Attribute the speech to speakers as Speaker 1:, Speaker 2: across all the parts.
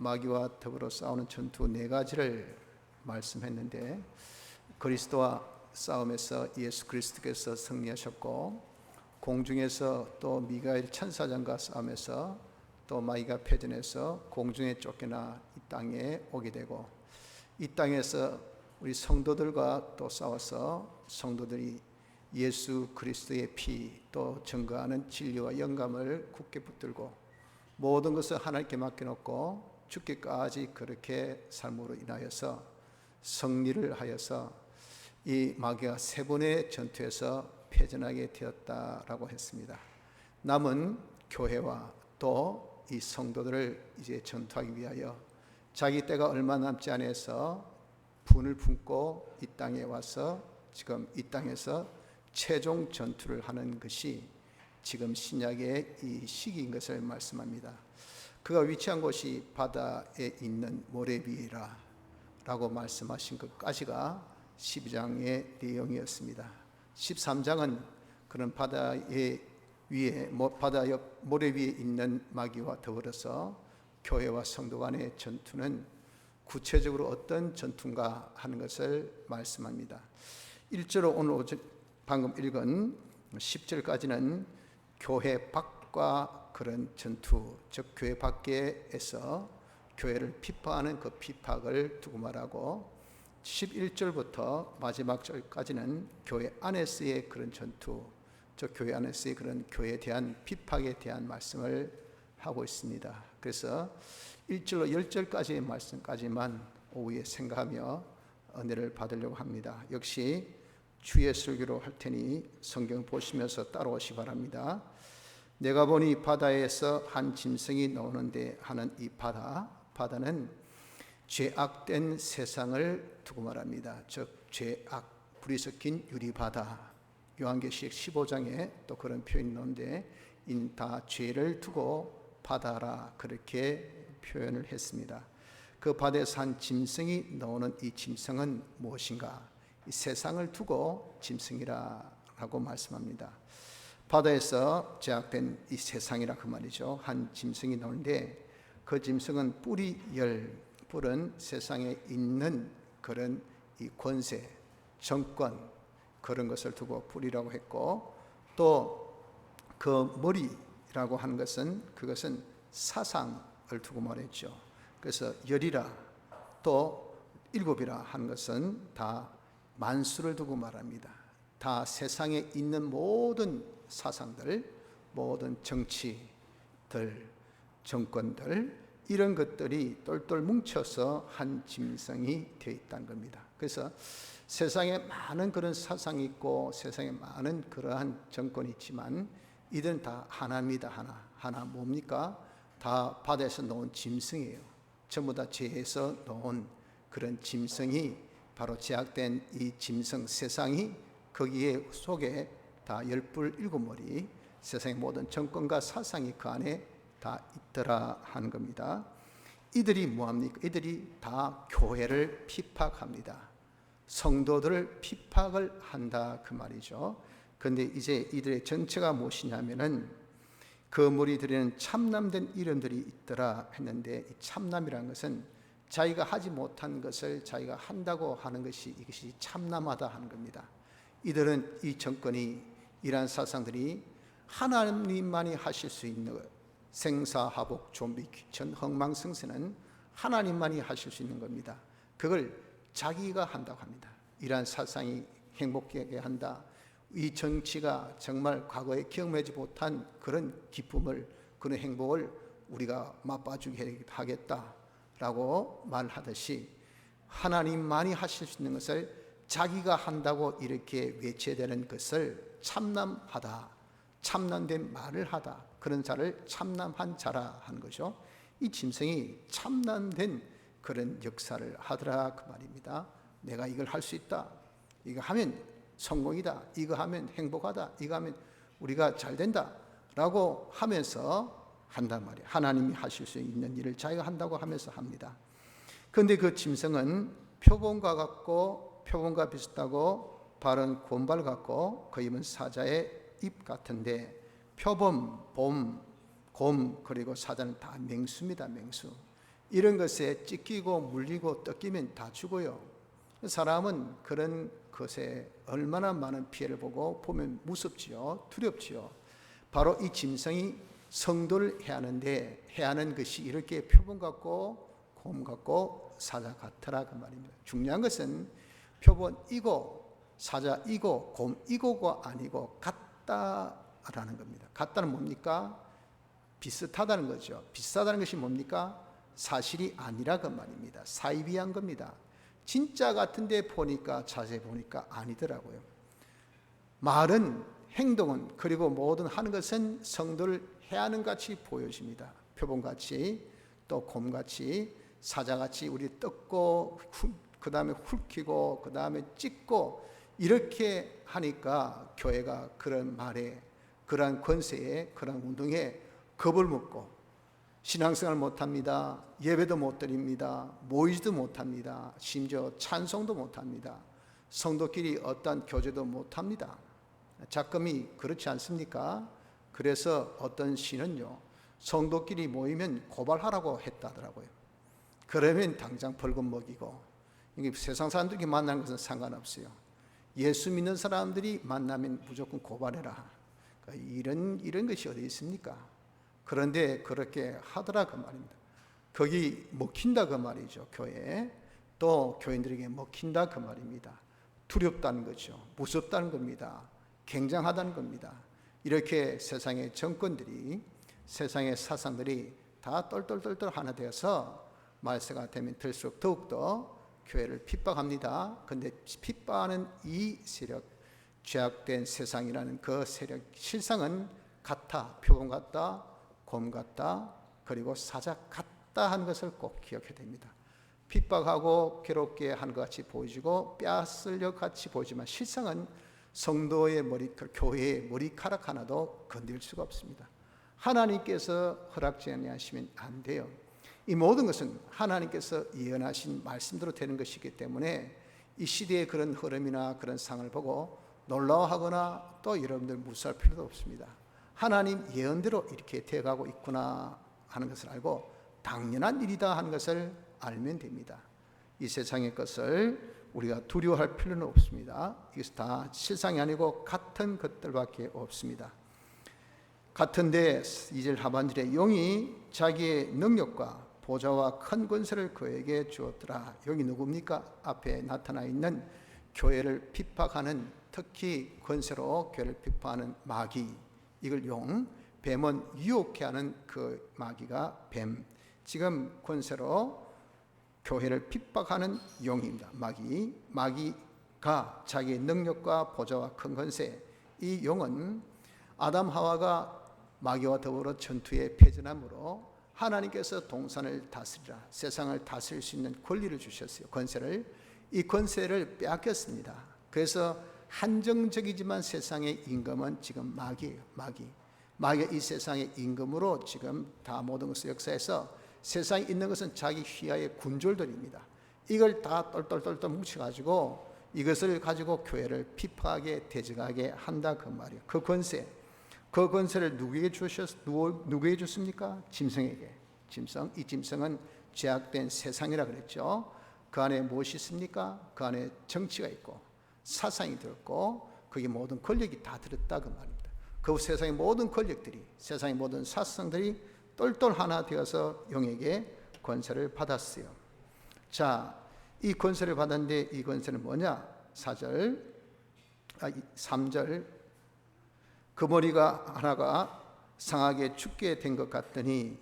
Speaker 1: 마귀와 더불어 싸우는 전투 네 가지를 말씀했는데, 그리스도와 싸움에서 예수 그리스도께서 승리하셨고, 공중에서 또 미가엘 천사장과 싸움에서 또 마귀가 패전해서 공중에 쫓겨나 이 땅에 오게 되고, 이 땅에서 우리 성도들과 또 싸워서 성도들이 예수 그리스도의 피 또 증거하는 진리와 영감을 굳게 붙들고 모든 것을 하나님께 맡겨놓고 죽기까지 그렇게 삶으로 인하여서 승리를 하여서 이 마귀가 세 번의 전투에서 패전하게 되었다라고 했습니다. 남은 교회와 또 이 성도들을 이제 전투하기 위하여 자기 때가 얼마 남지 않아서 분을 품고 이 땅에 와서 지금 이 땅에서 최종 전투를 하는 것이 지금 신약의 이 시기인 것을 말씀합니다. 그가 위치한 곳이 바다에 있는 모래 위라 라고 말씀하신 것까지가 12장의 내용이었습니다. 13장은 그런 바다 옆 모래 위에 있는 마귀와 더불어서 교회와 성도 간의 전투는 구체적으로 어떤 전투인가 하는 것을 말씀합니다. 1절로 오늘 방금 읽은 10절까지는 교회 밖과 그런 전투, 즉 교회 밖에서 교회를 비판하는 그 비판을 두고 말하고, 11절부터 마지막 절까지는 교회 안에서의 그런 전투, 즉 교회 안에서의 그런 교회에 대한 비판에 대한 말씀을 하고 있습니다. 그래서 1절로 10절까지의 말씀까지만 오후에 생각하며 은혜를 받으려고 합니다. 역시 주의 설교로 할 테니 성경 보시면서 따라오시 바랍니다. 내가 보니 바다에서 한 짐승이 나오는데 하는 이 바다는 죄악된 세상을 두고 말합니다. 즉 죄악, 불이 섞인 유리바다. 요한계시록 15장에 또 그런 표현이 나오는데 다 죄를 두고 바다라 그렇게 표현을 했습니다. 그 바다에서 한 짐승이 나오는 이 짐승은 무엇인가? 이 세상을 두고 짐승이라고 말씀합니다. 바다에서 제약된 이 세상이라 그 말이죠. 한 짐승이 나오는데 그 짐승은 뿔은 세상에 있는 그런 이 권세, 정권 그런 것을 두고 뿔이라고 했고, 또 그 머리라고 하는 것은 그것은 사상을 두고 말했죠. 그래서 열이라 또 일곱이라 하는 것은 다 만수를 두고 말합니다. 다 세상에 있는 모든 사상들, 모든 정치들, 정권들 이런 것들이 똘똘 뭉쳐서 한 짐승이 되어 있다는 겁니다. 그래서 세상에 많은 그런 사상이 있고 세상에 많은 그러한 정권이 있지만 이들은 다 하나입니다. 하나 뭡니까? 다 바다에서 나온 짐승이에요. 전부 다 죄에서 나온 그런 짐승이 바로 제약된 이 짐승 세상이 거기에 속에 다 10뿔 7머리 세상의 모든 정권과 사상이 그 안에 다 있더라 하는 겁니다. 이들이 뭐합니까? 이들이 다 교회를 핍박합니다. 성도들을 핍박을 한다 그 말이죠. 그런데 이제 이들의 정체가 무엇이냐면은 그 무리들에는 참남된 이름들이 있더라 했는데, 이 참남이라는 것은 자기가 하지 못한 것을 자기가 한다고 하는 것이 이것이 참남하다 하는 겁니다. 이들은 이 정권이 이러한 사상들이 하나님만이 하실 수 있는 생사하복 존비 귀천 흥망성쇠는 하나님만이 하실 수 있는 겁니다. 그걸 자기가 한다고 합니다. 이러한 사상이 행복하게 한다. 이 정치가 정말 과거에 경험하지 못한 그런 기쁨을, 그런 행복을 우리가 맛봐주게 하겠다라고 말하듯이 하나님만이 하실 수 있는 것을 자기가 한다고 이렇게 외쳐되는 것을 참남하다, 참남된 말을 하다, 그런 자를 참남한 자라 하는 거죠. 이 짐승이 참남된 그런 역사를 하더라 그 말입니다. 내가 이걸 할 수 있다, 이거 하면 성공이다, 이거 하면 행복하다, 이거 하면 우리가 잘 된다 라고 하면서 한단 말이에요. 하나님이 하실 수 있는 일을 자기가 한다고 하면서 합니다. 그런데 그 짐승은 표범과 비슷하고 발은 곰발 같고 그 입은 사자의 입 같은데, 표범, 곰 그리고 사자는 다 맹수입니다. 맹수. 이런 것에 찢기고 물리고 뜯기면 다 죽어요. 사람은 그런 것에 얼마나 많은 피해를 보면 무섭지요, 두렵지요. 바로 이 짐승이 성도를 해하는 것이 이렇게 표범 같고 곰 같고 사자 같더라 그 말입니다. 중요한 것은 표범이고 사자이고 곰이고가 아니고 같다라는 겁니다. 같다는 뭡니까? 비슷하다는 거죠. 비슷하다는 것이 뭡니까? 사실이 아니라 그 말입니다. 사이비한 겁니다. 진짜 같은데 보니까 자세히 보니까 아니더라고요. 말은, 행동은, 그리고 모든 하는 것은 성도를 해하는 같이 보여집니다. 표범같이, 또 곰같이, 사자같이 우리 뜯고 그 다음에 훑히고 그 다음에 찢고 이렇게 하니까 교회가 그런 말에, 그러한 권세에, 그러한 운동에 겁을 먹고 신앙생활 못합니다. 예배도 못 드립니다. 모이지도 못합니다. 심지어 찬송도 못합니다. 성도끼리 어떤 교제도 못합니다. 작금이 그렇지 않습니까? 그래서 어떤 시는요, 성도끼리 모이면 고발하라고 했다더라고요. 그러면 당장 벌금 먹이고, 이게 세상 사람들이 만나는 것은 상관없어요. 예수 믿는 사람들이 만나면 무조건 고발해라. 이런 것이 어디 있습니까? 그런데 그렇게 하더라 그 말입니다. 거기 먹힌다 그 말이죠. 교회에. 또 교인들에게 먹힌다 그 말입니다. 두렵다는 거죠. 무섭다는 겁니다. 굉장하다는 겁니다. 이렇게 세상의 정권들이, 세상의 사상들이 다 똘똘똘똘 하나 되어서 말세가 되면 들수록 더욱더 교회를 핍박합니다. 그런데 핍박하는 이 세력, 죄악된 세상이라는 그 세력, 실상은 같아, 표범 같다, 곰 같다, 그리고 사자 같다 하는 것을 꼭 기억해야 됩니다. 핍박하고 괴롭게 하는 것 같이 보이고 뺨쓸려 같이 보이지만 실상은 성도의 교회의 머리카락 하나도 건들 수가 없습니다. 하나님께서 허락지 아니하시면 안 돼요. 이 모든 것은 하나님께서 예언하신 말씀대로 되는 것이기 때문에 이 시대의 그런 흐름이나 그런 상을 보고 놀라워하거나 또 여러분들 무시할 필요도 없습니다. 하나님 예언대로 이렇게 되어가고 있구나 하는 것을 알고 당연한 일이다 하는 것을 알면 됩니다. 이 세상의 것을 우리가 두려워할 필요는 없습니다. 이것이 다 실상이 아니고 같은 것들밖에 없습니다. 같은데 2절 하반절에 용이 자기의 능력과 보좌와 큰 권세를 그에게 주었더라. 여기 누굽니까? 앞에 나타나 있는 교회를 핍박하는, 특히 권세로 교회를 핍박하는 마귀, 이걸 용, 뱀은 유혹해 하는 그 마귀가 뱀, 지금 권세로 교회를 핍박하는 용입니다. 마귀가 자기의 능력과 보좌와 큰 권세, 이 용은 아담 하와가 마귀와 더불어 전투에 패전함으로 하나님께서 동산을 다스리라, 세상을 다스릴 수 있는 권리를 주셨어요. 이 권세를 빼앗겼습니다. 그래서 한정적이지만 세상의 임금은 지금 마귀예요. 마귀가 이 세상의 임금으로 지금 다 모든 것을 역사해서 세상에 있는 것은 자기 휘하의 군졸들입니다. 이걸 다 똘똘똘똘 뭉쳐가지고 이것을 가지고 교회를 핍박하게 대적하게 한다 그 말이에요. 그 권세를 누구에게 줬습니까? 짐승에게. 이 짐승은 죄악된 세상이라 그랬죠. 그 안에 무엇이 있습니까? 그 안에 정치가 있고 사상이 들었고 그게 모든 권력이 다 들었다 그 말입니다. 그 세상의 모든 권력들이, 세상의 모든 사상들이 똘똘 하나 되어서 용에게 권세를 받았어요. 자, 이 권세를 받았는데 이 권세는 뭐냐? 3절 그 머리가 하나가 상하게 죽게 된 것 같더니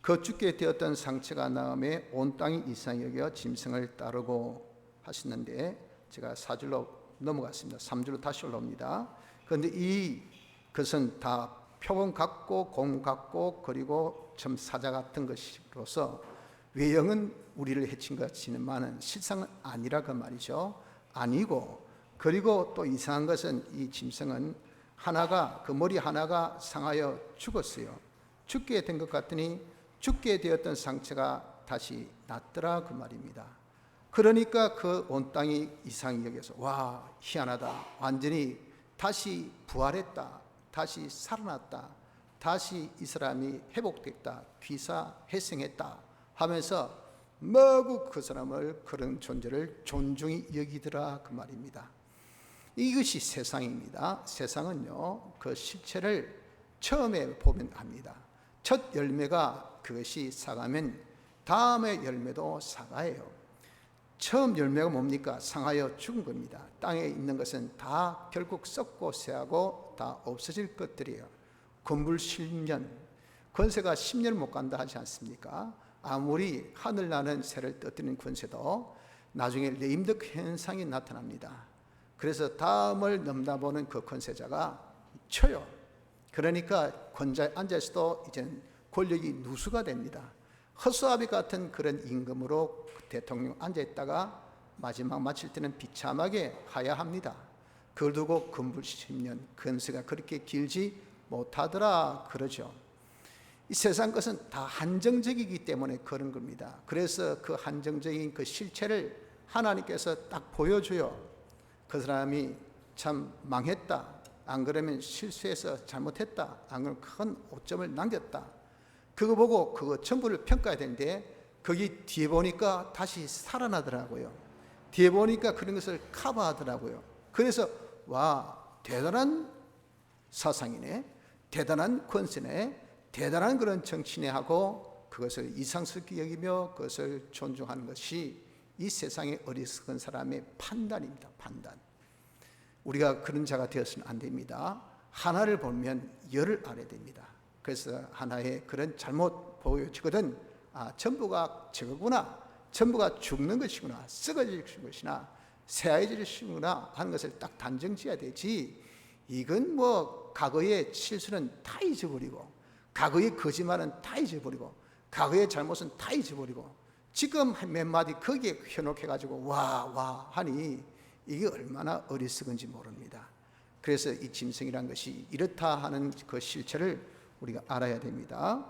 Speaker 1: 그 죽게 되었던 상처가 나음에 온 땅이 이상히 여겨 짐승을 따르고 하시는데 제가 4절로 넘어갔습니다. 3절로 다시 올라옵니다. 그런데 이것은 다 표범 같고 곰 같고 그리고 좀 사자 같은 것으로서 외형은 우리를 해친 것 같지만은 실상은 아니라 그 말이죠. 아니고 그리고 또 이상한 것은 이 짐승은 하나가 그 머리 하나가 상하여 죽었어요. 죽게 된 것 같더니 죽게 되었던 상처가 다시 났더라 그 말입니다. 그러니까 그 온 땅이 이상히 여겨서 와 희한하다, 완전히 다시 부활했다, 다시 살아났다, 다시 이 사람이 회복됐다, 귀사회생했다 하면서 마구 그 사람을, 그런 존재를 존중히 여기더라 그 말입니다. 이것이 세상입니다. 세상은요, 그 실체를 처음에 보면 합니다. 첫 열매가 그것이 사과면 다음의 열매도 사과예요. 처음 열매가 뭡니까? 상하여 죽은 겁니다. 땅에 있는 것은 다 결국 썩고 쇠하고 다 없어질 것들이에요. 건물 10년, 권세가 10년 못 간다 하지 않습니까? 아무리 하늘 나는 새를 떠뜨리는 권세도 나중에 레임덕 현상이 나타납니다. 그래서 다음을 넘나보는 그 권세자가 쳐요. 그러니까 권자에 앉아있어도 이제는 권력이 누수가 됩니다. 허수아비 같은 그런 임금으로 대통령 앉아있다가 마지막 마칠 때는 비참하게 하야합니다. 그걸 두고 건불 10년, 권세가 그렇게 길지 못하더라 그러죠. 이 세상 것은 다 한정적이기 때문에 그런 겁니다. 그래서 그 한정적인 그 실체를 하나님께서 딱 보여줘요. 그 사람이 참 망했다, 안 그러면 실수해서 잘못했다, 안 그러면 큰 오점을 남겼다, 그거 보고 그거 전부를 평가해야 되는데 거기 뒤에 보니까 다시 살아나더라고요. 뒤에 보니까 그런 것을 커버하더라고요. 그래서 와, 대단한 사상이네, 대단한 권세네, 대단한 그런 정치네 하고 그것을 이상스럽게 여기며 그것을 존중하는 것이 이 세상의 어리석은 사람의 판단입니다. 판단. 우리가 그런 자가 되어서는 안 됩니다. 하나를 보면 열을 알아야 됩니다. 그래서 하나의 그런 잘못 보여지거든, 아, 전부가 저거구나, 전부가 죽는 것이구나, 썩어질 것이나 새하얘질 것이구나 하는 것을 딱 단정지어야 되지, 이건 뭐 과거의 실수는 다 잊어버리고, 과거의 거짓말은 다 잊어버리고, 과거의 잘못은 다 잊어버리고, 지금 몇 마디 거기에 현혹해가지고 와 하니 이게 얼마나 어리석은지 모릅니다. 그래서 이 짐승이란 것이 이렇다 하는 그 실체를 우리가 알아야 됩니다.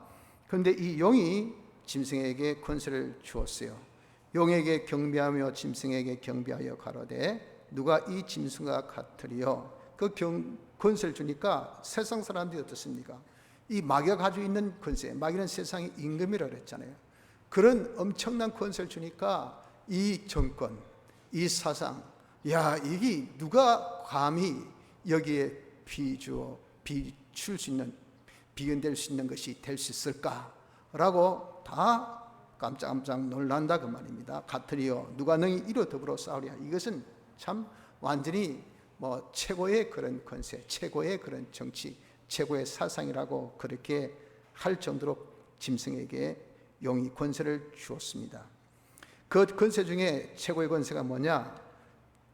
Speaker 1: 그런데 이 용이 짐승에게 권세를 주었어요. 용에게 경배하며 짐승에게 경배하여 가로되 누가 이 짐승과 같으리요. 그 권세를 주니까 세상 사람들이 어떻습니까? 이 마귀가 가지고 있는 권세, 마귀는 세상의 임금이라고 그랬잖아요. 그런 엄청난 권세를 주니까 이 정권, 이 사상, 야, 이게 누가 감히 여기에 비출 수 있는, 비견될 수 있는 것이 될 수 있을까라고 다 깜짝깜짝 놀란다 그 말입니다. 같으리요, 누가 너희 이로 더불어 싸우랴. 이것은 참 완전히 뭐 최고의 그런 권세, 최고의 그런 정치, 최고의 사상이라고 그렇게 할 정도로 짐승에게 용이 권세를 주었습니다. 그 권세 중에 최고의 권세가 뭐냐?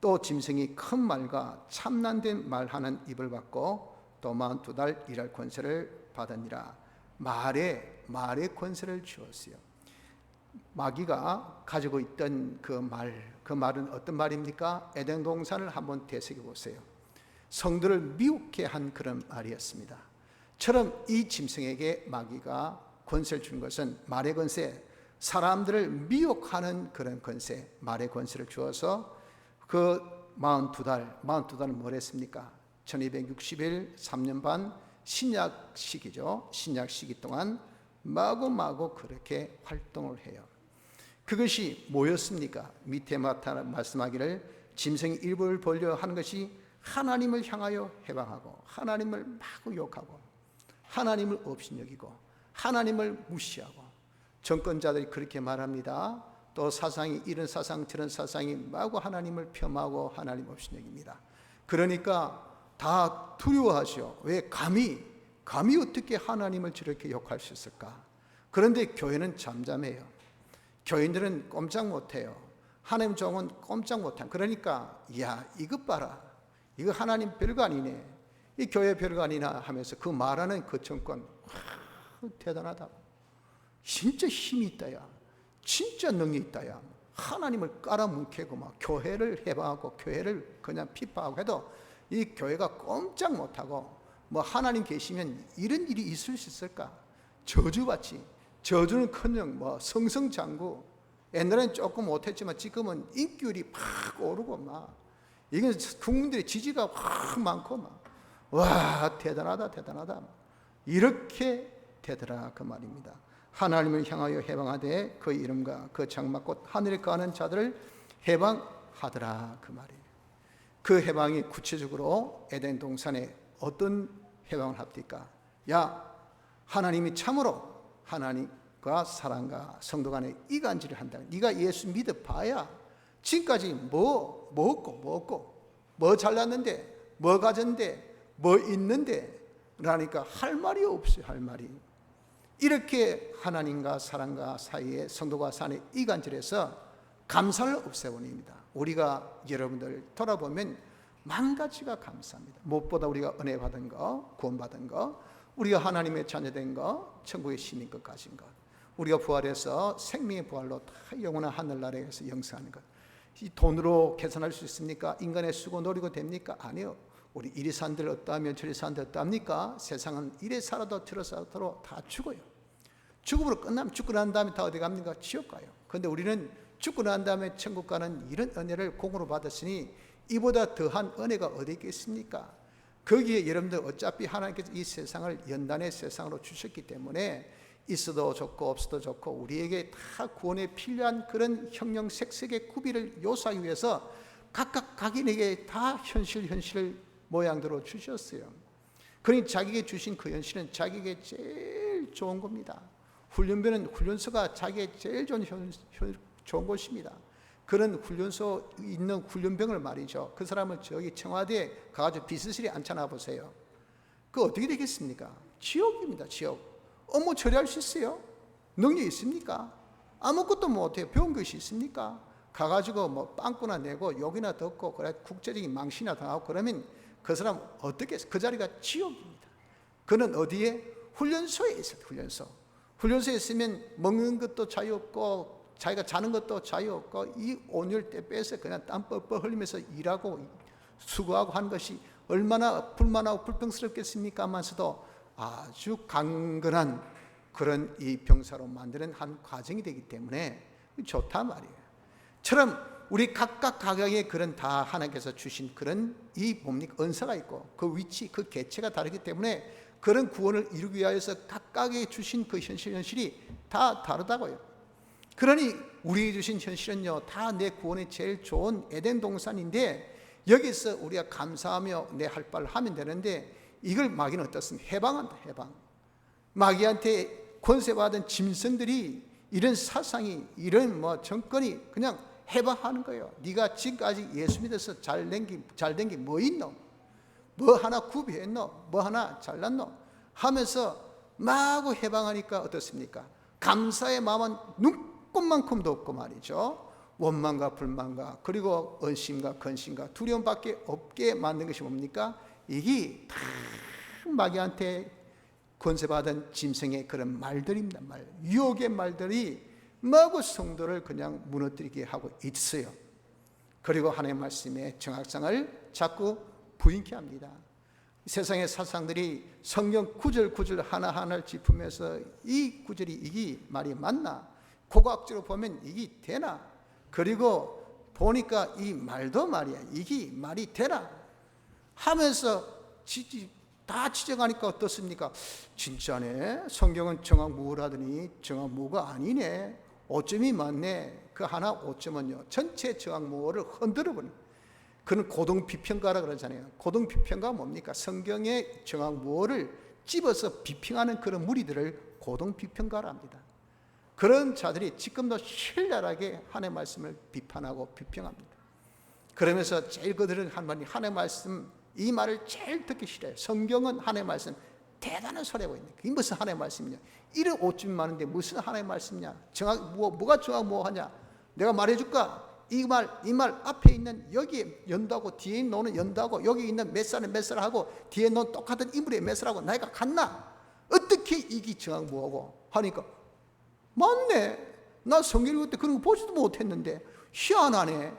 Speaker 1: 또 짐승이 큰 말과 참난된 말하는 입을 받고 또 42달 일할 권세를 받으니라. 말의 권세를 주었어요. 마귀가 가지고 있던 그 말은 어떤 말입니까? 에덴 동산을 한번 되새겨 보세요. 성도를 미혹해 한 그런 말이었습니다. 처럼 이 짐승에게 마귀가 권세를 준 것은 말의 권세, 사람들을 미혹하는 그런 권세, 말의 권세를 주어서 그 42달은 뭘 했습니까? 1260일 3년 반 신약 시기죠. 신약 시기 동안 마구마구 그렇게 활동을 해요. 그것이 뭐였습니까? 밑에 말씀하기를 짐승이 입을 벌려 하는 것이 하나님을 향하여 해방하고, 하나님을 마구 욕하고, 하나님을 업신여기고, 하나님을 무시하고, 정권자들이 그렇게 말합니다. 또 사상이 이런 사상 저런 사상이 마구 하나님을 폄하하고 하나님 업신여깁니다. 그러니까 다 두려워하죠. 왜? 감히 어떻게 하나님을 저렇게 욕할 수 있을까? 그런데 교회는 잠잠해요. 교인들은 꼼짝 못해요. 하나님 종은 꼼짝 못해요. 그러니까 야, 이것 봐라, 이거 하나님 별거 아니네, 이 교회 별거 아니나 하면서 그 말하는 그 정권, 대단하다, 진짜 힘이 있다, 야, 진짜 능력이 있다, 야, 하나님을 깔아뭉개고 막 교회를 해방하고 교회를 그냥 핍박하고 해도 이 교회가 꼼짝 못하고, 뭐 하나님 계시면 이런 일이 있을 수 있을까? 저주받지, 저주는커녕 뭐 성성장구, 옛날엔 조금 못했지만 지금은 인기율이 팍 오르고 막, 이게 국민들의 지지가 확 많고 막, 와, 대단하다 이렇게 되더라 그 말입니다. 하나님을 향하여 해방하되 그 이름과 그 장막 곧 하늘에 거하는 자들을 해방하더라 그 말이에요. 그 해방이 구체적으로 에덴 동산에 어떤 해방을 합니까? 야, 하나님이 참으로 하나님과 사랑과 성도 간에 이간질을 한다. 네가 예수 믿어봐야 지금까지 뭐 없고 뭐 잘났는데 뭐 가졌는데 뭐 있는데 라니까 할 말이 없어요. 할 말이. 이렇게 하나님과 사랑과 사이에 성도가 사는 이간질에서 감사를 없애버립니다. 우리가 여러분들 돌아보면 만 가지가 감사합니다. 무엇보다 우리가 은혜 받은 거, 구원받은 거, 우리가 하나님의 자녀된 거, 천국의 시민 것 가진 것, 우리가 부활해서 생명의 부활로 다 영원한 하늘나라에서 영생하는 것. 이 돈으로 계산할 수 있습니까? 인간의 수고 노리고 됩니까? 아니요. 우리 이리 산들 어떠하면 저리 산들 어떠합니까? 세상은 이래 살아도 저래 살아도 다 죽어요. 죽음으로 끝나면 죽고 난 다음에 다 어디 갑니까? 지옥 가요. 그런데 우리는 죽고 난 다음에 천국 가는 이런 은혜를 공으로 받았으니 이보다 더한 은혜가 어디 있겠습니까? 거기에 여러분들 어차피 하나님께서 이 세상을 연단의 세상으로 주셨기 때문에 있어도 좋고 없어도 좋고 우리에게 다 구원에 필요한 그런 형형색색의 구비를 요소하기 위해서 각각 각인에게 다 현실을 모양대로 주셨어요. 그러니 자기에게 주신 그 현실은 자기에게 제일 좋은 겁니다. 훈련병은 훈련소가 자기에게 제일 좋은 곳입니다. 그런 훈련소 있는 훈련병을 말이죠. 그 사람을 저기 청와대에 가가지고 비서실에 앉혀놔 보세요. 그 어떻게 되겠습니까? 지옥입니다. 지옥. 업무 처리할 수 있어요? 능력이 있습니까? 아무것도 못해요. 배운 것이 있습니까? 가가지고 뭐 빵꾸나 내고 욕이나 듣고 그래 국제적인 망신이나 당하고 그러면 그 사람 어떻게 그 자리가 지옥입니다. 그는 어디에? 훈련소에 있어요. 훈련소에 있으면 먹는 것도 자유 없고 자기가 자는 것도 자유 없고 이 온열 때 빼서 그냥 땀 뻘뻘 흘리면서 일하고 수고하고 하는 것이 얼마나 불만하고 불평스럽겠습니까? 하면서도 아주 강건한 그런 이 병사로 만드는 한 과정이 되기 때문에 좋다 말이에요. 처럼 우리 각각 각각의 그런 다 하나님께서 주신 그런 이 뭡니까? 은사가 있고 그 위치, 그 개체가 다르기 때문에 그런 구원을 이루기 위하여서 각각의 주신 그 현실이 다 다르다고요. 그러니 우리에게 주신 현실은요, 다 내 구원에 제일 좋은 에덴 동산인데 여기서 우리가 감사하며 내 할 바를 하면 되는데 이걸 마귀는 어떻습니까? 해방한다, 해방. 마귀한테 권세받은 짐승들이 이런 사상이, 이런 뭐 정권이 그냥 해방하는 거예요. 네가 지금까지 예수 믿어서 잘된 게 뭐 있노? 뭐 하나 구비했노? 뭐 하나 잘났노? 하면서 마구 해방하니까 어떻습니까? 감사의 마음은 눈꼽만큼도 없고 말이죠. 원망과 불만과 그리고 언심과 근심과 두려움밖에 없게 만든 것이 뭡니까? 이게 다 마귀한테 권세받은 짐승의 그런 말들입니다. 유혹의 말들이 마구 성도를 그냥 무너뜨리게 하고 있어요. 그리고 하나님의 말씀의 정확성을 자꾸 부인케 합니다. 세상의 사상들이 성경 구절 하나하나를 짚으면서 이 구절이 이게 말이 맞나? 고고학적으로 보면 이게 되나? 그리고 보니까 이 말도 말이야. 이게 말이 되나? 하면서 다 지적하니까 어떻습니까? 진짜네. 성경은 정확무라더니 정확무가 아니네. 오점이 맞네. 그 하나 오점은요, 전체 정확무를 흔들어버립니다. 그는 고등비평가라 그러잖아요. 고등비평가 뭡니까? 성경의 정확무를 집어서 비평하는 그런 무리들을 고등비평가라 합니다. 그런 자들이 지금도 신랄하게 하나님의 말씀을 비판하고 비평합니다. 그러면서 제일 그들은 한 말이 하나님의 말씀, 이 말을 제일 듣기 싫어요. 성경은 하나님의 말씀 대단한 소리하고 있네. 그게 무슨 하나님의 말씀이냐? 이런 오점이 많은데 무슨 하나님의 말씀이냐? 뭐가 정확무하냐? 내가 말해줄까? 이 말 앞에 있는 여기에 연다고 뒤에 있는 너는 연다고 여기 있는 몇 살은 몇 살하고 뒤에 넌 똑같은 인물의 몇 살하고 나이가 같나? 어떻게 이게 정확무하고 하니까 맞네. 나 성경 읽을 때 그런 거 보지도 못했는데 희한하네.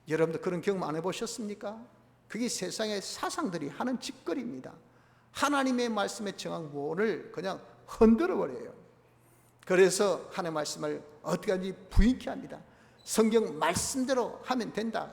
Speaker 1: 여러분들 그런 경험 안 해보셨습니까? 그게 세상의 사상들이 하는 짓거리입니다. 하나님의 말씀의 정확무를 그냥 흔들어버려요. 그래서 하나님의 말씀을 어떻게 하는지 부인케 합니다. 성경 말씀대로 하면 된다.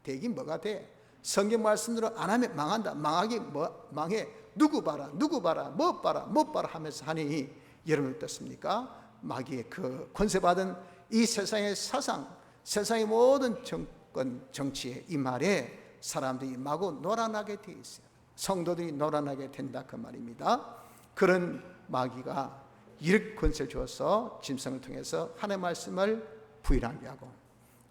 Speaker 1: 되긴 뭐가 돼? 성경 말씀대로 안 하면 망한다. 망하기 뭐 망해? 누구 봐라, 뭐 봐라 하면서 하니 여러분 어떻습니까? 마귀의 그 권세받은 이 세상의 사상, 세상의 모든 정권, 정치의 이 말에 사람들이 마구 놀아나게 되어 있어요. 성도들이 놀아나게 된다 그 말입니다. 그런 마귀가 이렇게 권세를 주어서 짐승을 통해서 하나님의 말씀을 부인하게 하고,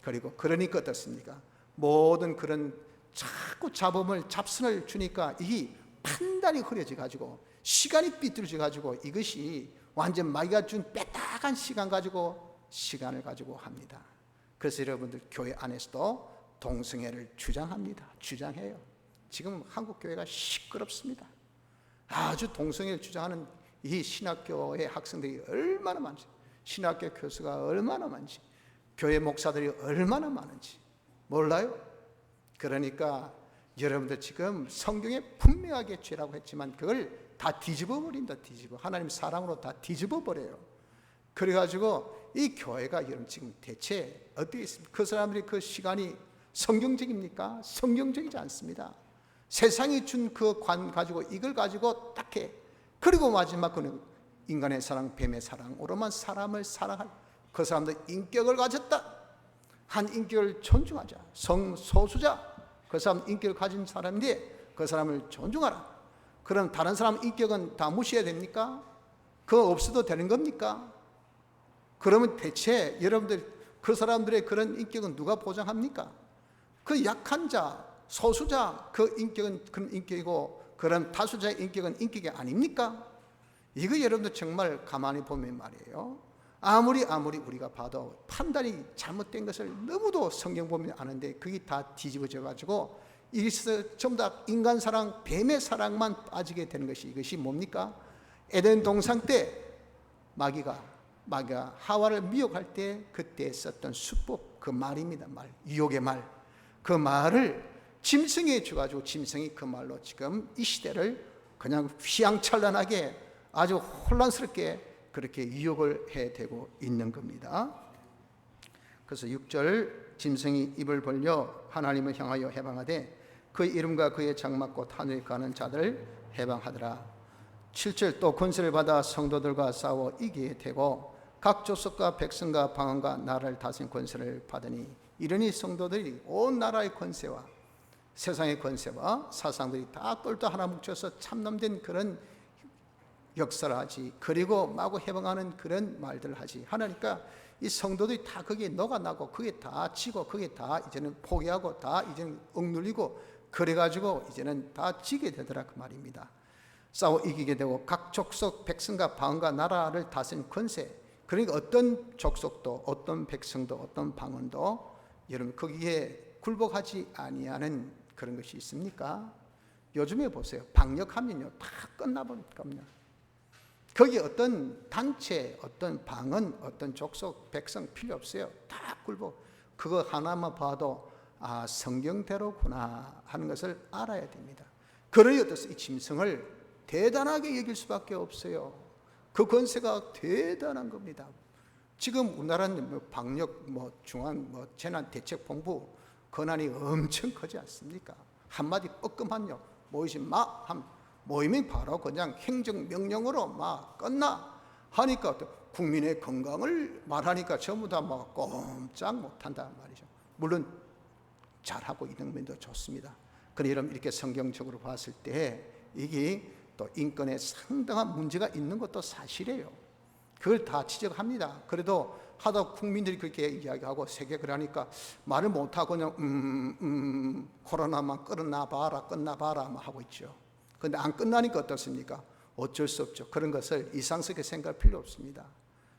Speaker 1: 그리고 그러니까 어떻습니까? 모든 그런 자꾸 잡선을 주니까 이 판단이 흐려져 가지고 시간이 삐뚤어져 가지고 이것이 완전 마귀가 준 빼딱한 시간 가지고 시간을 가지고 합니다. 그래서 여러분들 교회 안에서도 동성애를 주장해요. 지금 한국 교회가 시끄럽습니다. 아주 동성애를 주장하는 이 신학교의 학생들이 얼마나 많지, 신학교 교수가 얼마나 많지, 교회 목사들이 얼마나 많은지 몰라요? 그러니까 여러분들 지금 성경에 분명하게 죄라고 했지만 그걸 다 뒤집어 버린다. 하나님 사랑으로 다 뒤집어 버려요. 그래가지고 이 교회가 여러분 지금 대체 어떻게 있습니까? 그 사람들이 그 시간이 성경적입니까? 성경적이지 않습니다. 세상이 준 그 관 가지고 이걸 가지고 딱 해. 그리고 마지막 그는 인간의 사랑, 뱀의 사랑으로만 사람을 사랑할, 그 사람들 인격을 가졌다. 한 인격을 존중하자. 성소수자, 그 사람 인격을 가진 사람인데 그 사람을 존중하라. 그럼 다른 사람 인격은 다 무시해야 됩니까? 그거 없어도 되는 겁니까? 그러면 대체 여러분들 그 사람들의 그런 인격은 누가 보장합니까? 그 약한 자, 소수자 그 인격은 그런 인격이고 그런 다수자의 인격은 인격이 아닙니까? 이거 여러분들 정말 가만히 보면 말이에요, 아무리 우리가 봐도 판단이 잘못된 것을 너무도 성경 보면 아는데 그게 다 뒤집어져 가지고 이것을 전부 다 인간 사랑, 뱀의 사랑만 빠지게 되는 것이, 이것이 뭡니까? 에덴 동산 때 마귀가 하와를 미혹할 때 그때 썼던 수법, 그 말입니다. 유혹의 말. 그 말을 짐승에 줘가지고 짐승이 그 말로 지금 이 시대를 그냥 휘황찬란하게 아주 혼란스럽게 그렇게 유혹을 해대고 있는 겁니다. 그래서 6절, 짐승이 입을 벌려 하나님을 향하여 해방하되 그의 이름과 그의 장막곧 하늘에 가는 자들 해방하더라. 7절, 또 권세를 받아 성도들과 싸워 이기게 되고 각 족속과 백성과 방언과 나라를 다스린 권세를 받으니, 이러니 성도들이 온 나라의 권세와 세상의 권세와 사상들이 다 똘똘 하나 뭉쳐서 참남된 그런 역사를 하지, 그리고 마구 해방하는 그런 말들을 하지 하나니까 이 성도들이 다 거기에 녹아나고 그게 다 지고 그게 다 이제는 포기하고 다 이제는 억눌리고 그래가지고 이제는 다 지게 되더라 그 말입니다. 싸워 이기게 되고 각 족속 백성과 방언과 나라를 다스린 권세. 그러니까 어떤 족속도 어떤 백성도 어떤 방언도 여러분 거기에 굴복하지 아니하는 그런 것이 있습니까? 요즘에 보세요. 방역하면요 다 끝나버립니다. 거기 어떤 단체, 어떤 방언, 어떤 족속, 백성 필요 없어요. 다 굴복. 그거 하나만 봐도 아, 성경대로구나 하는 것을 알아야 됩니다. 그러니 어떠세요? 이 짐승을 대단하게 여길 수밖에 없어요. 그 권세가 대단한 겁니다. 지금 우리나라는 방역, 중앙, 재난대책본부 권한이 엄청 크지 않습니까? 한마디 뻐끔한요. 모이지 마. 모이면 바로 그냥 행정명령으로 막 끝나 하니까 국민의 건강을 말하니까 전부 다 막 꼼짝 못한단 말이죠. 물론 잘하고 있는 면도 좋습니다. 그런데 여러분 이렇게 성경적으로 봤을 때 이게 또 인권에 상당한 문제가 있는 것도 사실이에요. 그걸 다 지적합니다. 그래도 하다 국민들이 그렇게 이야기하고 세계 그러니까 말을 못하고 그냥 코로나만 끝나봐라 하고 있죠. 그런데 안 끝나니까 어떻습니까? 어쩔 수 없죠. 그런 것을 이상스럽게 생각할 필요 없습니다.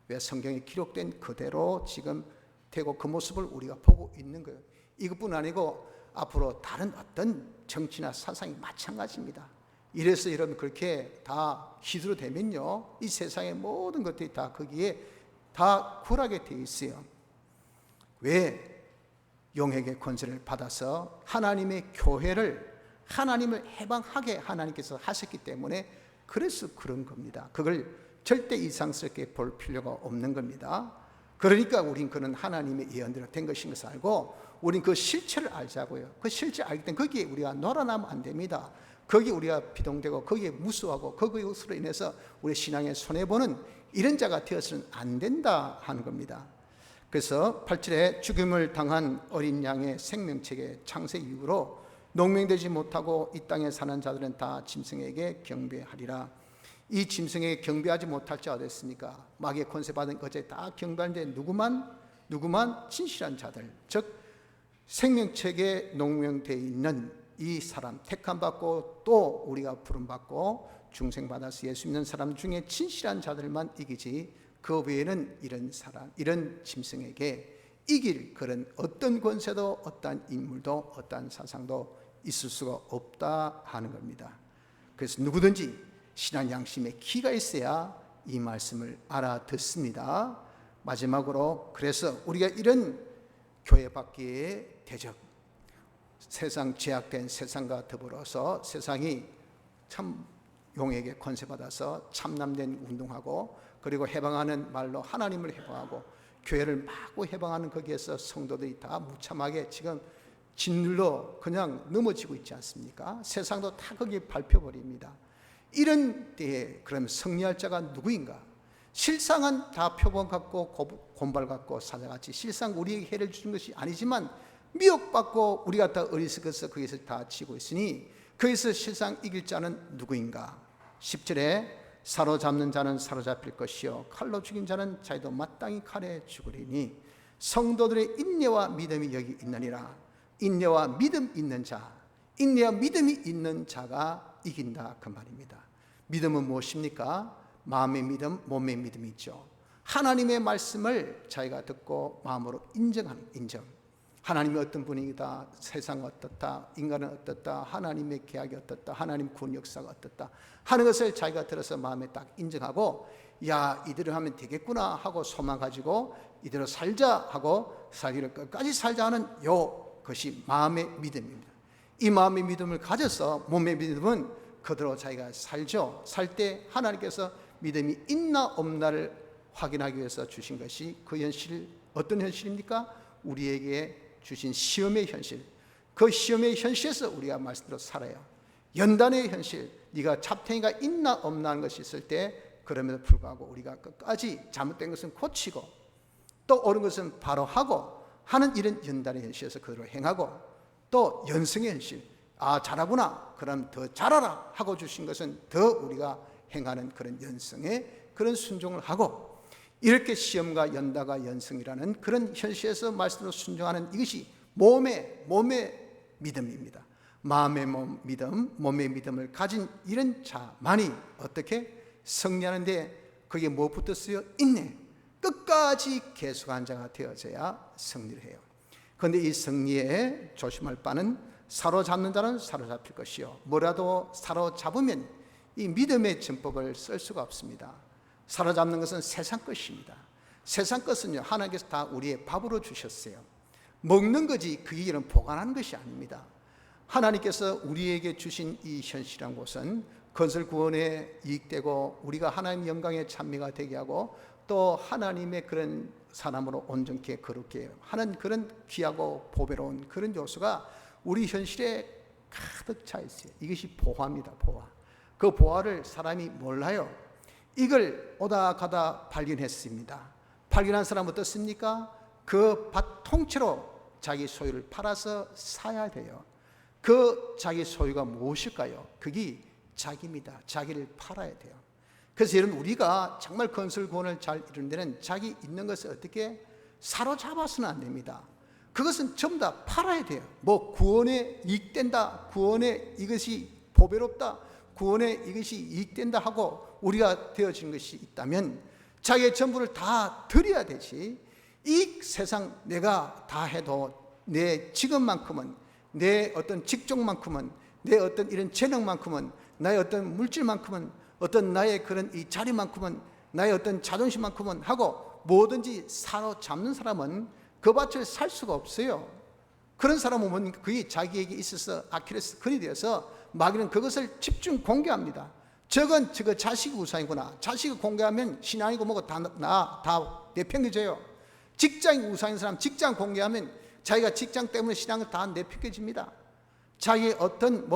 Speaker 1: 왜? 성경에 기록된 그대로 지금 되고 그 모습을 우리가 보고 있는 거예요. 이것뿐 아니고 앞으로 다른 어떤 정치나 사상이 마찬가지입니다. 이래서 여러분 그렇게 다 휘두르 되면요 이 세상의 모든 것들이 다 거기에 다 굴하게 되어 있어요. 왜? 용에게 권세를 받아서 하나님의 교회를 하나님을 해방하게 하나님께서 하셨기 때문에 그래서 그런 겁니다. 그걸 절대 이상스럽게 볼 필요가 없는 겁니다. 그러니까 우린 그는 하나님의 예언대로 된 것인 것을 알고 우린 그 실체를 알자고요. 그 실체 알기 때문에 거기에 우리가 놀아나면 안 됩니다. 거기 우리가 비동되고 거기에 무수하고 그것으로 인해서 우리 신앙에 손해보는 이런 자가 되어서는 안 된다 하는 겁니다. 그래서 8절에 죽임을 당한 어린 양의 생명책의 창세 이후로 농명되지 못하고 이 땅에 사는 자들은 다 짐승에게 경배하리라. 이 짐승에게 경배하지 못할 자가 됐으니까 마귀의 권세 받은 것에 다 경배하는데 누구만 진실한 자들, 즉 생명책에 농명되어 있는 이 사람, 택함받고 또 우리가 부름받고 중생받아서 예수 믿는 사람 중에 진실한 자들만 이기지, 그 외에는 이런 사람, 이런 짐승에게 이길 그런 어떤 권세도 어떠한 인물도 어떠한 사상도 있을 수가 없다 하는 겁니다. 그래서 누구든지 신앙 양심에 기가 있어야 이 말씀을 알아듣습니다. 마지막으로, 그래서 우리가 이런 교회 밖의 대적, 세상 제약된 세상과 더불어서 세상이 참 용에게 권세받아서 참남된 운동하고, 그리고 해방하는 말로 하나님을 해방하고 교회를 마구 해방하는 거기에서 성도들이 다 무참하게 지금 짓눌러 그냥 넘어지고 있지 않습니까? 세상도 다 거기에 밟혀버립니다. 이런 때에 그럼 승리할 자가 누구인가? 실상은 다 표본 같고 곤발 같고 사자같이 실상 우리에게 해를 주는 것이 아니지만 미혹받고 우리가 다 어리석어서 거기서 다 지고 있으니 거기서 실상 이길 자는 누구인가? 10절에 사로잡는 자는 사로잡힐 것이요 칼로 죽인 자는 자기도 마땅히 칼에 죽으리니 성도들의 인내와 믿음이 여기 있느니라. 인내와 믿음 있는 자, 인내와 믿음이 있는 자가 이긴다 그 말입니다. 믿음은 무엇입니까? 마음의 믿음, 몸의 믿음이 있죠. 하나님의 말씀을 자기가 듣고 마음으로 인정하는 인정. 하나님이 어떤 분이다, 세상 어떻다, 인간은 어떻다, 하나님의 계약이 어떻다, 하나님 구원 역사가 어떻다 하는 것을 자기가 들어서 마음에 딱 인정하고, 야 이대로 하면 되겠구나 하고 소망 가지고 이대로 살자 하고 살기를 끝까지 살자 하는 것이 마음의 믿음입니다. 이 마음의 믿음을 가져서 몸의 믿음은 그대로 자기가 살죠. 살 때 하나님께서 믿음이 있나 없나를 확인하기 위해서 주신 것이 그 현실, 어떤 현실입니까? 우리에게 주신 시험의 현실. 그 시험의 현실에서 우리가 말씀대로 살아요. 연단의 현실, 네가 잡탱이가 있나 없나 하는 것이 있을 때 그럼에도 불구하고 우리가 끝까지 잘못된 것은 고치고 또 옳은 것은 바로 하고 하는 이런 연단의 현실에서 그대로 행하고, 또 연승의 현실, 아 잘하구나 그럼 더 잘하라 하고 주신 것은 더 우리가 행하는 그런 연승의 그런 순종을 하고, 이렇게 시험과 연다가 연승이라는 그런 현실에서 말씀으로 순종하는 이것이 몸의 믿음입니다. 마음의 믿음, 몸의 믿음을 가진 이런 자만이 어떻게 승리하는데, 그게 무엇부터 쓰여? 인내. 끝까지 계속한 자가 되어져야 승리를 해요. 그런데 이 승리에 조심할 바는 사로잡는 자는 사로잡힐 것이요, 뭐라도 사로잡으면 이 믿음의 전법을 쓸 수가 없습니다. 사로잡는 것은 세상 것입니다. 세상 것은요 하나님께서 다 우리의 밥으로 주셨어요. 먹는 거지 그게 이런 보관하는 것이 아닙니다. 하나님께서 우리에게 주신 이 현실한 곳은 건설 구원에 이익되고 우리가 하나님 영광의 찬미가 되게 하고 또 하나님의 그런 사람으로 온전케 거룩게 하는 그런 귀하고 보배로운 그런 요소가 우리 현실에 가득 차 있어요. 이것이 보화입니다. 보화. 그 보화를 사람이 몰라요. 이걸 오다 가다 발견했습니다. 발견한 사람은 어떻습니까? 그 밭 통째로 자기 소유를 팔아서 사야 돼요. 그 자기 소유가 무엇일까요? 그게 자기입니다. 자기를 팔아야 돼요. 그래서 여러분, 우리가 정말 건설 구원을 잘 이루는 데는 자기 있는 것을 어떻게 사로잡아서는 안 됩니다. 그것은 전부 다 팔아야 돼요. 뭐 구원에 이익된다, 구원에 이것이 보배롭다, 구원에 이것이 이익된다 하고 우리가 되어진 것이 있다면 자기의 전부를 다 드려야 되지, 이 세상 내가 다 해도 내 직업만큼은, 내 어떤 직종만큼은, 내 어떤 이런 재능만큼은, 나의 어떤 물질만큼은, 어떤 나의 그런 이 자리만큼은, 나의 어떤 자존심만큼은 하고 뭐든지 사로잡는 사람은 그 밭을 살 수가 없어요. 그런 사람은 그게 자기에게 있어서 아킬레스 건이 되어서 마귀는 그것을 집중 공개합니다. 저건 저거 자식이 우상이구나. 자식이 공개하면 신앙이고 뭐고 다 내팽개져요. 직장이 우상인 사람 직장 공개하면 자기가 직장 때문에 신앙을 다 내팽개집니다. 자기의 어떤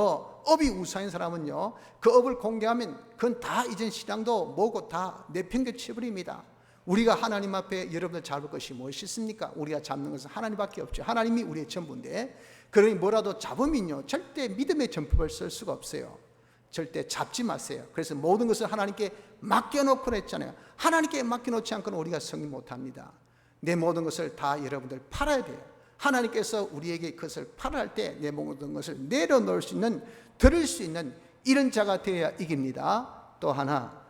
Speaker 1: 업이 우상인 사람은요, 그 업을 공개하면 그건 다 이젠 신앙도 뭐고 다 내팽개쳐버립니다. 우리가 하나님 앞에 여러분들 잡을 것이 무엇이 있습니까? 우리가 잡는 것은 하나님밖에 없죠. 하나님이 우리의 전부인데, 그러니 뭐라도 잡으면요 절대 믿음의 전법을 쓸 수가 없어요. 절대 잡지 마세요. 그래서 모든 것을 하나님께 맡겨놓고 그랬잖아요. 하나님께 맡겨놓지 않고는 우리가 승리 못합니다. 내 모든 것을 다 여러분들 팔아야 돼요. 하나님께서 우리에게 그것을 팔아할 때 내 모든 것을 내려놓을 수 있는, 들을 수 있는 이런 자가 되어야 이깁니다. 또 하나,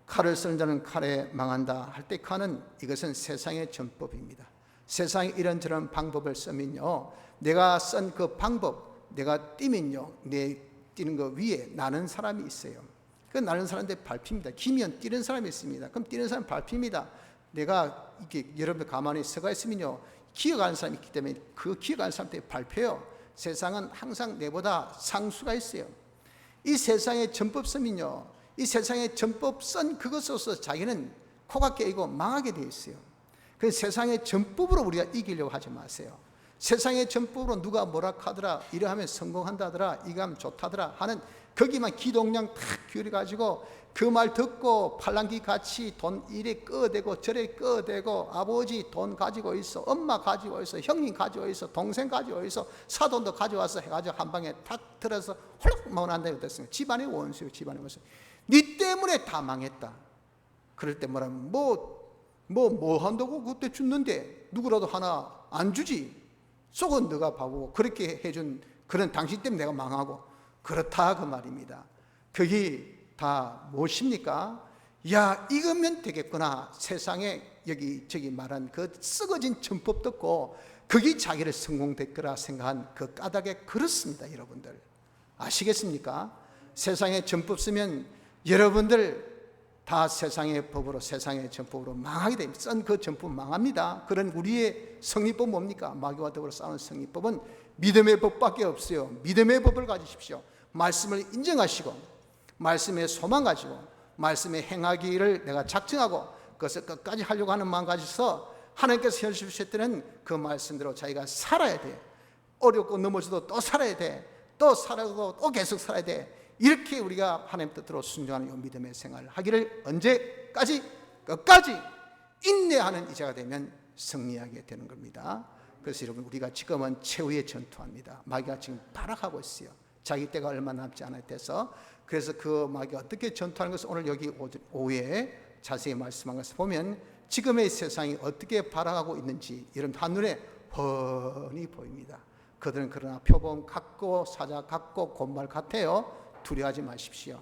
Speaker 1: 칼을 쓰는 자는 칼에 망한다 할 때 칼은 이것은 세상의 전법입니다. 세상에 이런저런 방법을 쓰면요, 내가 쓴 그 방법, 내가 뛰면요, 내 뛰는 거 위에 나는 사람이 있어요. 그 나는 사람한테 밟힙니다. 기면 뛰는 사람이 있습니다. 그럼 뛰는 사람 밟힙니다. 내가 이렇게 여러분들 가만히 서가 있으면요, 기어가는 사람이 있기 때문에 그 기어가는 사람한테 밟혀요. 세상은 항상 내보다 상수가 있어요. 이 세상의 전법 쓰면요, 이 세상의 전법 쓴 그것으로서 자기는 코가 깨이고 망하게 되어 있어요. 그래서 세상의 전법으로 우리가 이기려고 하지 마세요. 세상의 전법으로 누가 뭐라 하더라, 이러하면 성공한다더라, 이거 하면 좋다더라 하는 거기만 기동량 탁 기울여가지고 그 말 듣고 팔랑귀 같이 돈 이래 꺼대고 저래 꺼대고, 아버지 돈 가지고 있어, 엄마 가지고 있어, 형님 가지고 있어, 동생 가지고 있어, 사돈도 가져와서 해가지고 한 방에 탁 들어서 홀락 망한다고 됐습니다. 집안의 원수요, 집안의 원수. 네 때문에 다 망했다. 그럴 때 뭐라면 뭐 한다고 그때 줬는데 누구라도 하나 안 주지. 속은 너가 바보고 그렇게 해준 그런 당신 때문에 내가 망하고 그렇다 그 말입니다. 그게 다 무엇입니까? 야, 이거면 되겠구나. 세상에 여기저기 말한 그 썩어진 전법 듣고 그게 자기를 성공될 거라 생각한 그 까닭에 그렇습니다. 여러분들 아시겠습니까? 세상에 전법 쓰면 여러분들 다 세상의 법으로, 세상의 전법으로 망하게 됩니다. 쓴 그 전법 망합니다. 그런 우리의 성리법 뭡니까? 마귀와 더불어 싸우는 성리법은 믿음의 법밖에 없어요. 믿음의 법을 가지십시오. 말씀을 인정하시고, 말씀에 소망 가지고, 말씀에 행하기를 내가 작정하고 그것을 끝까지 하려고 하는 마음 가지서 하나님께서 현실 주실 때는 그 말씀대로 자기가 살아야 돼. 어렵고 넘어져도 또 살아야 돼. 또 살아도 또 계속 살아야 돼. 이렇게 우리가 하나님 뜻대로 순종하는 이 믿음의 생활을 하기를 언제까지? 끝까지 인내하는 이자가 되면 승리하게 되는 겁니다. 그래서 여러분, 우리가 지금은 최후의 전투합니다. 마귀가 지금 발악하고 있어요. 자기 때가 얼마 남지 않았대서. 그래서 그 마귀가 어떻게 전투하는 것을 오늘 여기 오후에 자세히 말씀한 것을 보면 지금의 세상이 어떻게 발악하고 있는지 여러분 한눈에 훤히 보입니다. 그들은 그러나 표범 같고 사자 같고 곤말 같아요. 두려워하지 마십시오.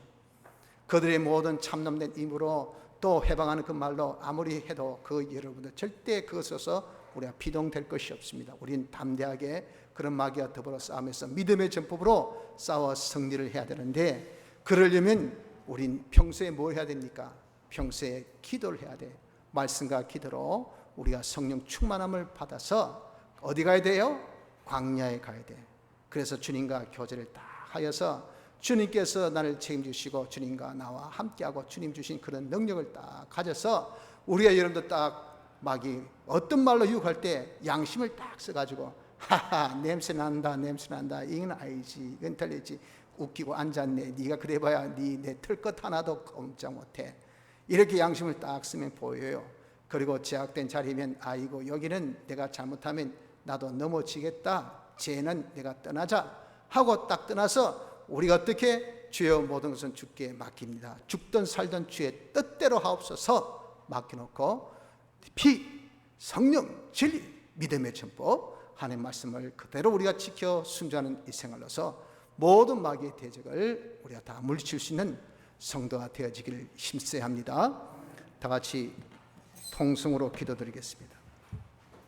Speaker 1: 그들의 모든 참남된 힘으로 또 해방하는 그 말로 아무리 해도 그 여러분들 절대 그것에서 우리가 비동될 것이 없습니다. 우리는 담대하게 그런 마귀와 더불어 싸우면서 믿음의 전법으로 싸워 승리를 해야 되는데, 그러려면 우린 평소에 뭘 해야 됩니까? 평소에 기도를 해야 돼. 말씀과 기도로 우리가 성령 충만함을 받아서 어디 가야 돼요? 광야에 가야 돼. 그래서 주님과 교제를 다 하여서 주님께서 나를 책임지시고 주님과 나와 함께하고 주님 주신 그런 능력을 딱 가져서 우리가 여러분들 딱 마귀 어떤 말로 유혹할 때 양심을 딱 써가지고 하하 냄새 난다 이건 아니지, 이건 틀리지, 웃기고 앉았네, 네가 그래봐야 내 털것 하나도 꼼짝 못해, 이렇게 양심을 딱 쓰면 보여요. 그리고 제약된 자리면 아이고 여기는 내가 잘못하면 나도 넘어지겠다, 죄는 내가 떠나자 하고 딱 떠나서 우리가 어떻게? 주여 모든 것은 주께 맡깁니다. 죽든 살든 주의 뜻대로 하옵소서 맡겨놓고 피, 성령, 진리, 믿음의 전법 하나님의 말씀을 그대로 우리가 지켜 순종하는 이 생활로서 모든 마귀의 대적을 우리가 다 물리칠 수 있는 성도가 되어지기를 힘써야 합니다. 다 같이 통성으로 기도드리겠습니다.